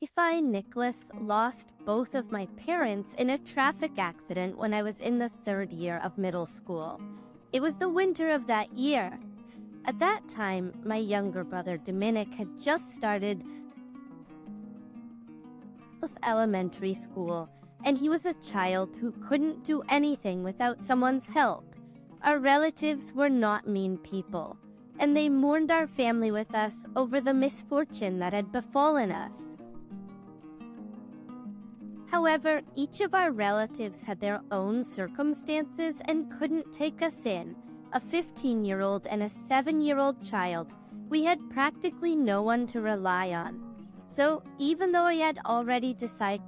If I, Nicholas, lost both of my parents in a traffic accident when I was in the third year of middle school. It was the winter of that year. At that time, my younger brother Dominic had just started elementary school, and he was a child who couldn't do anything without someone's help. Our relatives were not mean people, and they mourned our family with us over the misfortune that had befallen us. However, each of our relatives had their own circumstances and couldn't take us in. A 15-year-old and a 7-year-old child, we had practically no one to rely on. So even though I had already decided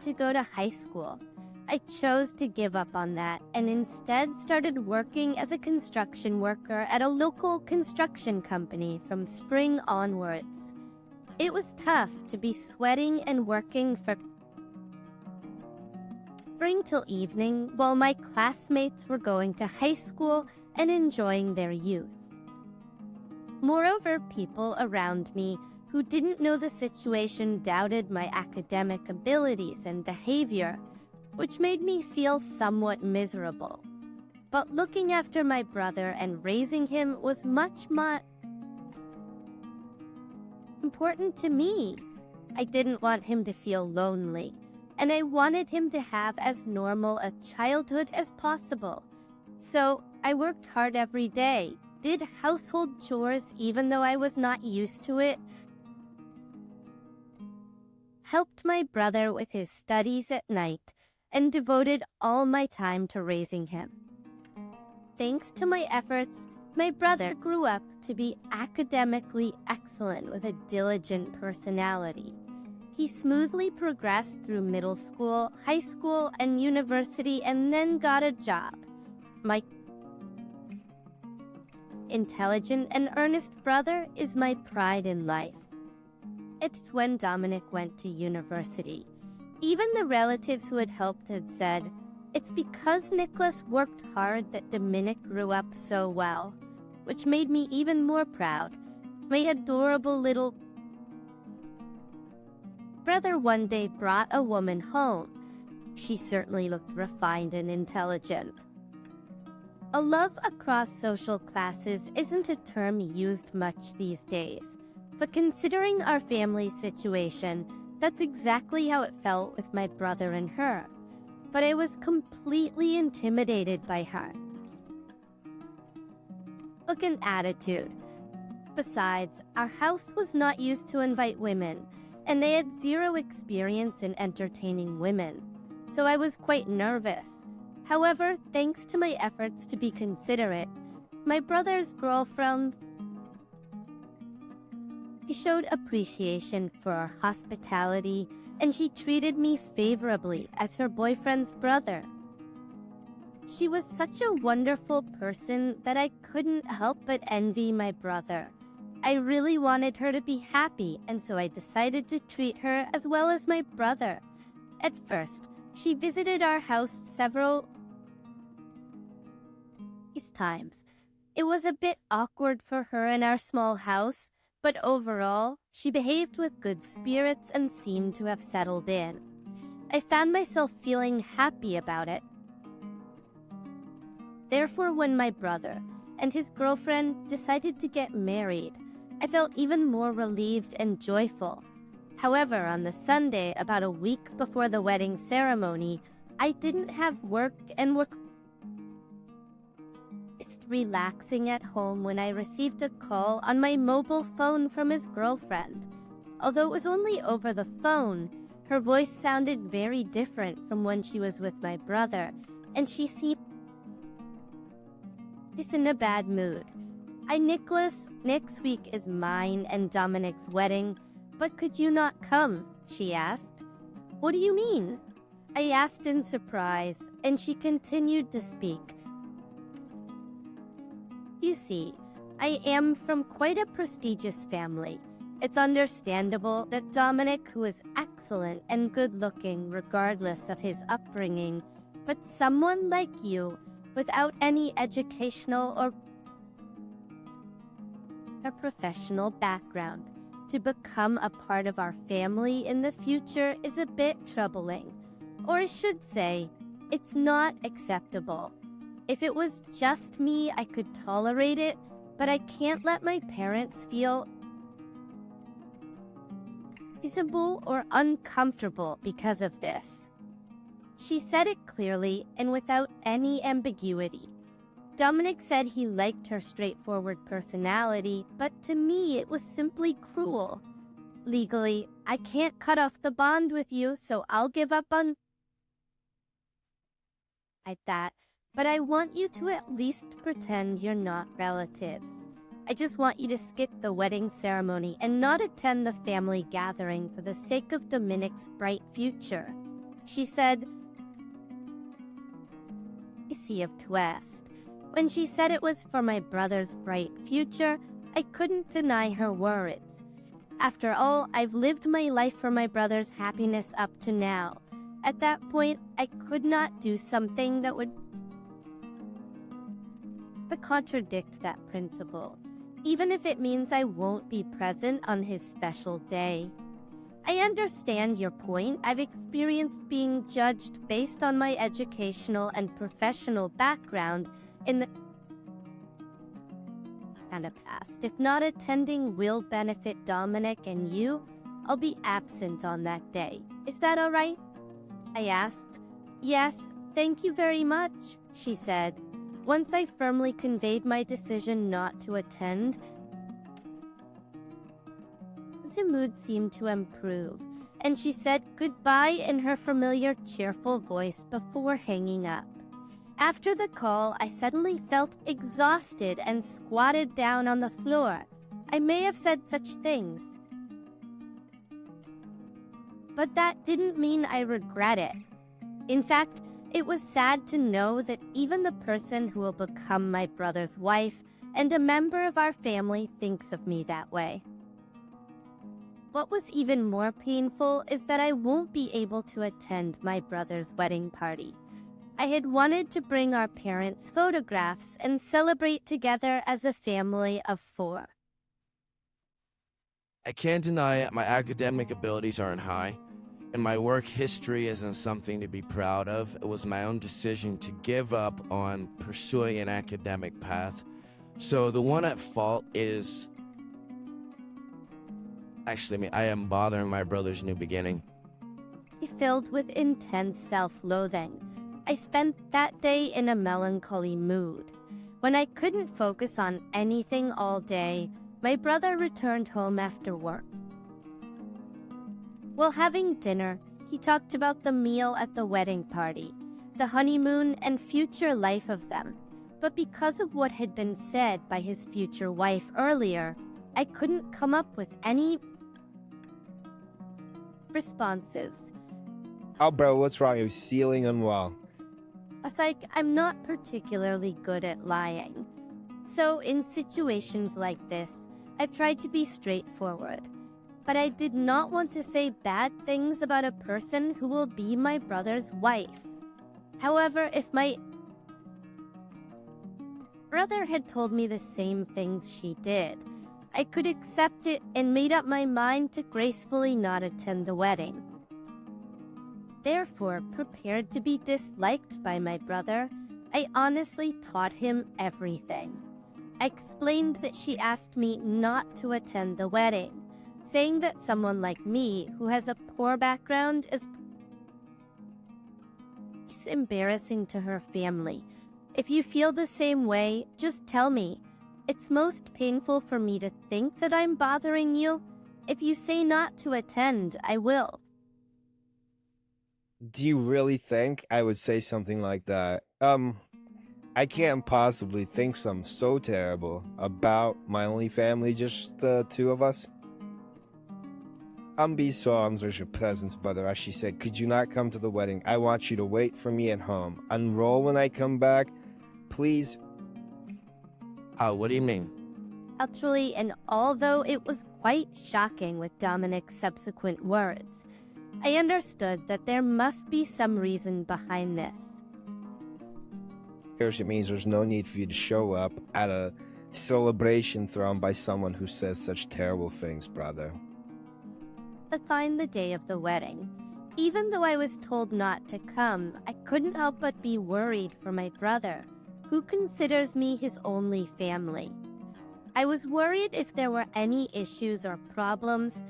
to go to high school, I chose to give up on that and instead started working as a construction worker at a local construction company from spring onwards. It was tough to be sweating and working from spring till evening while my classmates were going to high school and enjoying their youth. Moreover, people around me who didn't know the situation doubted my academic abilities and behavior, which made me feel somewhat miserable. But looking after my brother and raising him was much more important to me. I didn't want him to feel lonely, and I wanted him to have as normal a childhood as possible. So I worked hard every day, did household chores even though I was not used to it, helped my brother with his studies at night, and devoted all my time to raising him. Thanks to my efforts, my brother grew up to be academically excellent with a diligent personality. He smoothly progressed through middle school, high school, and university, and then got a job. My intelligent and earnest brother is my pride in life. It's when Dominic went to university. Even the relatives who had helped had said, it's because Nicholas worked hard that Dominic grew up so well, which made me even more proud. My adorable little brother one day brought a woman home. She certainly looked refined and intelligent. A love across social classes isn't a term used much these days, but considering our family situation, that's exactly how it felt with my brother and her. But I was completely intimidated by her. Look and attitude. Besides, our house was not used to invite women, and I had zero experience in entertaining women, so I was quite nervous. However, thanks to my efforts to be considerate, my brother's girlfriend showed appreciation for our hospitality, and she treated me favorably as her boyfriend's brother. She was such a wonderful person that I couldn't help but envy my brother. I really wanted her to be happy, and so I decided to treat her as well as my brother. At first, she visited our house several times. It was a bit awkward for her in our small house, but overall, she behaved with good spirits and seemed to have settled in. I found myself feeling happy about it. Therefore, when my brother and his girlfriend decided to get married, I felt even more relieved and joyful. However, on the Sunday, about a week before the wedding ceremony, I didn't have work and were relaxing at home when I received a call on my mobile phone from his girlfriend. Although it was only over the phone, her voice sounded very different from when she was with my brother, and she seemed in a bad mood. Nicholas, next week is mine and Dominic's wedding, but could you not come? She asked. What do you mean? I asked in surprise, and she continued to speak. You see, I am from quite a prestigious family. It's understandable that Dominic, who is excellent and good-looking regardless of his upbringing, but someone like you, without any educational or a professional background, to become a part of our family in the future is a bit troubling. Or I should say, it's not acceptable. If it was just me, I could tolerate it, but I can't let my parents feel visible or uncomfortable because of this. She said it clearly and without any ambiguity. Dominic said he liked her straightforward personality, but to me it was simply cruel. Legally, I can't cut off the bond with you, so I'll give up on that, but I want you to at least pretend you're not relatives. I just want you to skip the wedding ceremony and not attend the family gathering for the sake of Dominic's bright future. She said, "Sea of twist." When she said it was for my brother's bright future, I couldn't deny her words. After all, I've lived my life for my brother's happiness up to now. At that point, I could not do something that would contradict that principle, even if it means I won't be present on his special day. I understand your point. I've experienced being judged based on my educational and professional background in the past. If not attending will benefit Dominic and you, I'll be absent on that day. Is that all right? I asked. Yes, thank you very much, she said. Once I firmly conveyed my decision not to attend, the mood seemed to improve, and she said goodbye in her familiar cheerful voice before hanging up. After the call, I suddenly felt exhausted and squatted down on the floor. I may have said such things, but that didn't mean I regret it. In fact, it was sad to know that even the person who will become my brother's wife and a member of our family thinks of me that way. What was even more painful is that I won't be able to attend my brother's wedding party. I had wanted to bring our parents' photographs and celebrate together as a family of 4. I can't deny it, my academic abilities aren't high, and my work history isn't something to be proud of. It was my own decision to give up on pursuing an academic path. So the one at fault is actually me. I am bothering my brother's new beginning. Filled with intense self-loathing, I spent that day in a melancholy mood. When I couldn't focus on anything all day, my brother returned home after work. While having dinner, he talked about the meal at the wedding party, the honeymoon, and future life of them. But because of what had been said by his future wife earlier, I couldn't come up with any responses. Oh, bro, what's wrong? You're ceiling unwell. I was like, I'm not particularly good at lying. So in situations like this, I've tried to be straightforward. But I did not want to say bad things about a person who will be my brother's wife. However, if my brother had told me the same things she did, I could accept it and made up my mind to gracefully not attend the wedding. Therefore, prepared to be disliked by my brother, I honestly taught him everything. I explained that she asked me not to attend the wedding, saying that someone like me, who has a poor background, is embarrassing to her family. If you feel the same way, just tell me. It's most painful for me to think that I'm bothering you. If you say not to attend, I will. Do you really think I would say something like that? I can't possibly think something so terrible about my only family, just the two of us. Be sorry, there's your presence, brother. As she said, could you not come to the wedding? I want you to wait for me at home. Unroll when I come back, please. What do you mean? Actually, and although it was quite shocking with Dominic's subsequent words, I understood that there must be some reason behind this. Here's it means there's no need for you to show up at a celebration thrown by someone who says such terrible things, brother. Aside the day of the wedding, even though I was told not to come, I couldn't help but be worried for my brother, who considers me his only family. I was worried if there were any issues or problems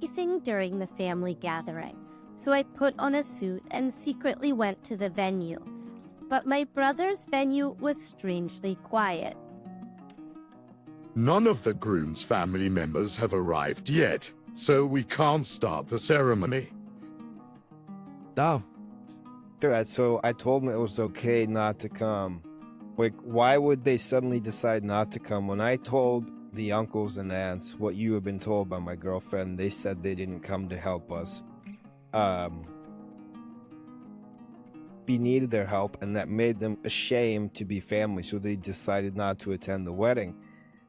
facing during the family gathering, so I put on a suit and secretly went to the venue. But my brother's venue was strangely quiet. None of the groom's family members have arrived yet, so we can't start the ceremony. Oh, Alright, so I told them it was okay not to come. Like, why would they suddenly decide not to come? When I told the uncles and aunts what you have been told by my girlfriend, they said they didn't come to help us. We needed their help, and that made them ashamed to be family, so they decided not to attend the wedding.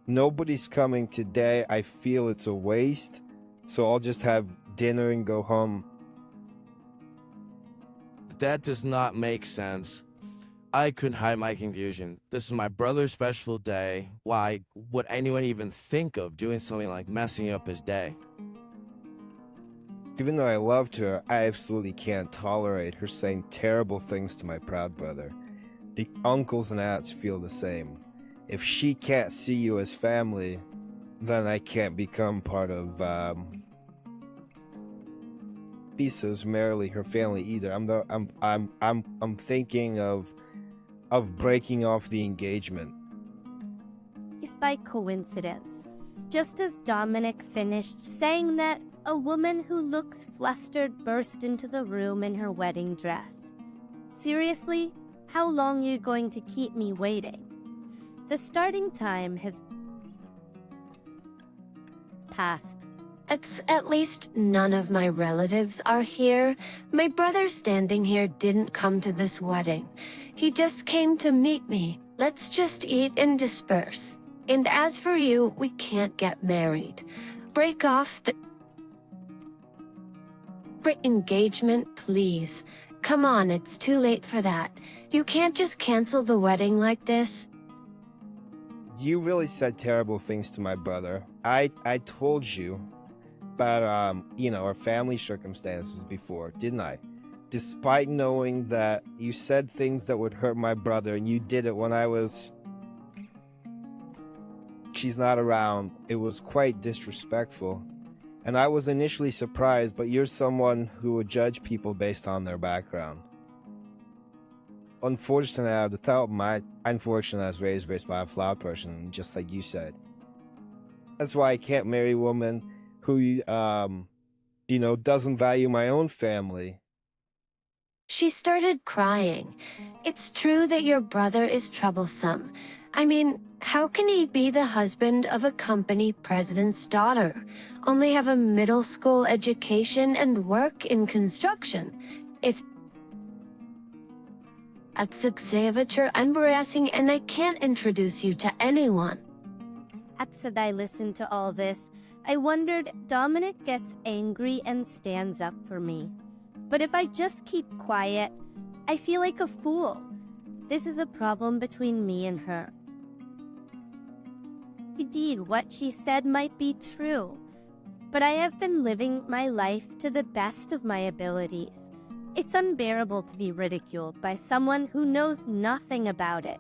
Nobody's coming today. I feel it's a waste, so I'll just have dinner and go home. that does not make sense. I couldn't hide my confusion. This is my brother's special day. Why would anyone even think of doing something like messing up his day? Even though I loved her, I absolutely can't tolerate her saying terrible things to my proud brother. The uncles and aunts feel the same. If she can't see you as family, then I can't become part of Lisa's merely her family either. I'm thinking of breaking off the engagement. It's by coincidence. Just as Dominic finished saying that, a woman who looks flustered burst into the room in her wedding dress. Seriously? How long are you going to keep me waiting? The starting time has passed. It's at least none of my relatives are here. My brother standing here didn't come to this wedding. He just came to meet me. Let's just eat and disperse. And as for you, we can't get married. Break off the engagement, please. Come on, it's too late for that. You can't just cancel the wedding like this. You really said terrible things to my brother. I told you about our family circumstances before, didn't I? Despite knowing that you said things that would hurt my brother, and you did it when she's not around. It was quite disrespectful. And I was initially surprised, but you're someone who would judge people based on their background. Unfortunately, I was raised by a flawed person, just like you said. That's why I can't marry a woman who, doesn't value my own family. She started crying. It's true that your brother is troublesome. I mean, how can he be the husband of a company president's daughter, only have a middle school education and work in construction? It's embarrassing, and I can't introduce you to anyone. After I listened to all this, I wondered Dominic gets angry and stands up for me. But if I just keep quiet, I feel like a fool. This is a problem between me and her. Indeed, what she said might be true, but I have been living my life to the best of my abilities. It's unbearable to be ridiculed by someone who knows nothing about it.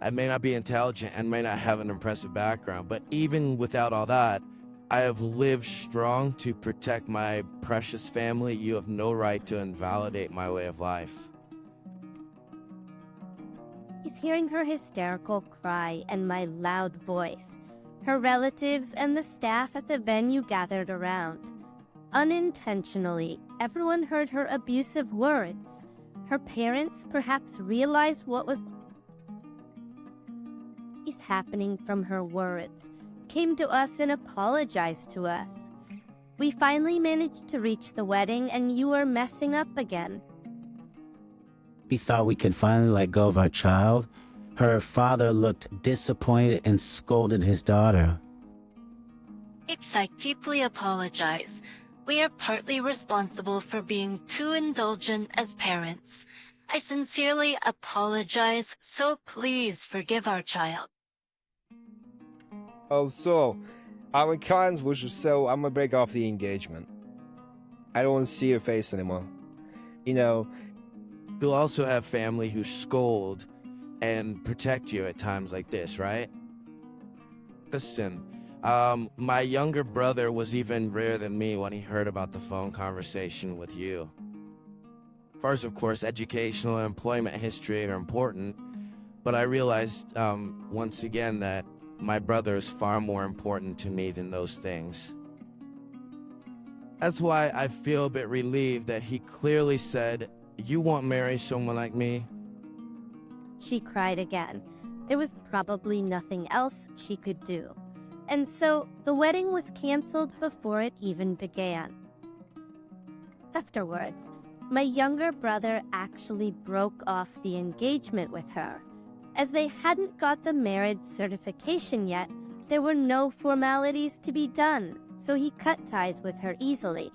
I may not be intelligent and may not have an impressive background, but even without all that, I have lived strong to protect my precious family. You have no right to invalidate my way of life. He's hearing her hysterical cry and my loud voice. Her relatives and the staff at the venue gathered around. Unintentionally, everyone heard her abusive words. Her parents perhaps realized what was happening from her words, came to us and apologized to us. We finally managed to reach the wedding, and you were messing up again. We thought we could finally let go of our child. Her father looked disappointed and scolded his daughter. I deeply apologize. We are partly responsible for being too indulgent as parents. I sincerely apologize, so please forgive our child. Oh, so our kind's wishes, so I'm gonna break off the engagement. I don't want to see your face anymore. You know, You'll also have family who scold and protect you at times like this, right? Listen, my younger brother was even rarer than me when he heard about the phone conversation with you. First, of course, educational and employment history are important, but I realized once again that my brother is far more important to me than those things. That's why I feel a bit relieved that he clearly said, "You won't marry someone like me." She cried again. There was probably nothing else she could do. And so the wedding was canceled before it even began. Afterwards, my younger brother actually broke off the engagement with her. As they hadn't got the marriage certification yet, there were no formalities to be done, so he cut ties with her easily.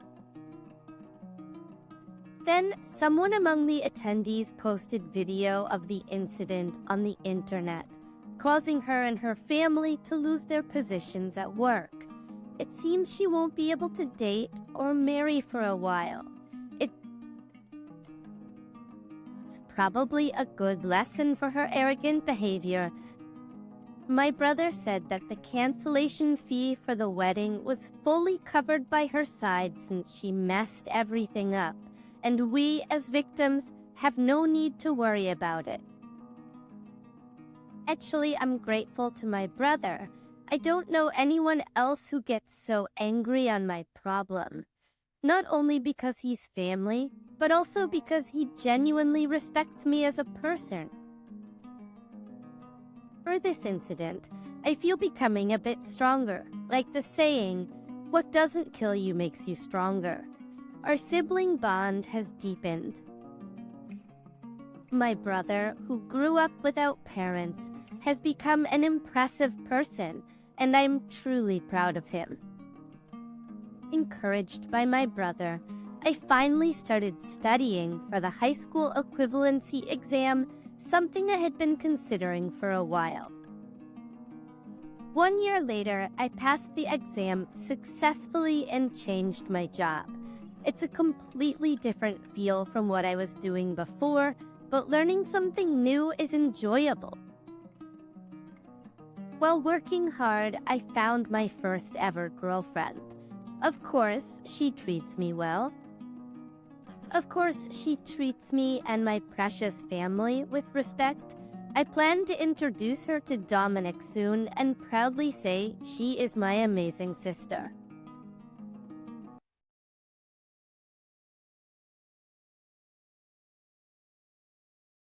Then, someone among the attendees posted video of the incident on the internet, causing her and her family to lose their positions at work. It seems she won't be able to date or marry for a while. It's probably a good lesson for her arrogant behavior. My brother said that the cancellation fee for the wedding was fully covered by her side since she messed everything up, and we, as victims, have no need to worry about it. Actually, I'm grateful to my brother. I don't know anyone else who gets so angry on my problem. Not only because he's family, but also because he genuinely respects me as a person. For this incident, I feel becoming a bit stronger, like the saying, "What doesn't kill you makes you stronger." Our sibling bond has deepened. My brother, who grew up without parents, has become an impressive person, and I'm truly proud of him. Encouraged by my brother, I finally started studying for the high school equivalency exam, something I had been considering for a while. 1 year later, I passed the exam successfully and changed my job. It's a completely different feel from what I was doing before, but learning something new is enjoyable. While working hard, I found my first ever girlfriend. Of course, she treats me well. Of course, she treats me and my precious family with respect. I plan to introduce her to Dominic soon and proudly say she is my amazing sister.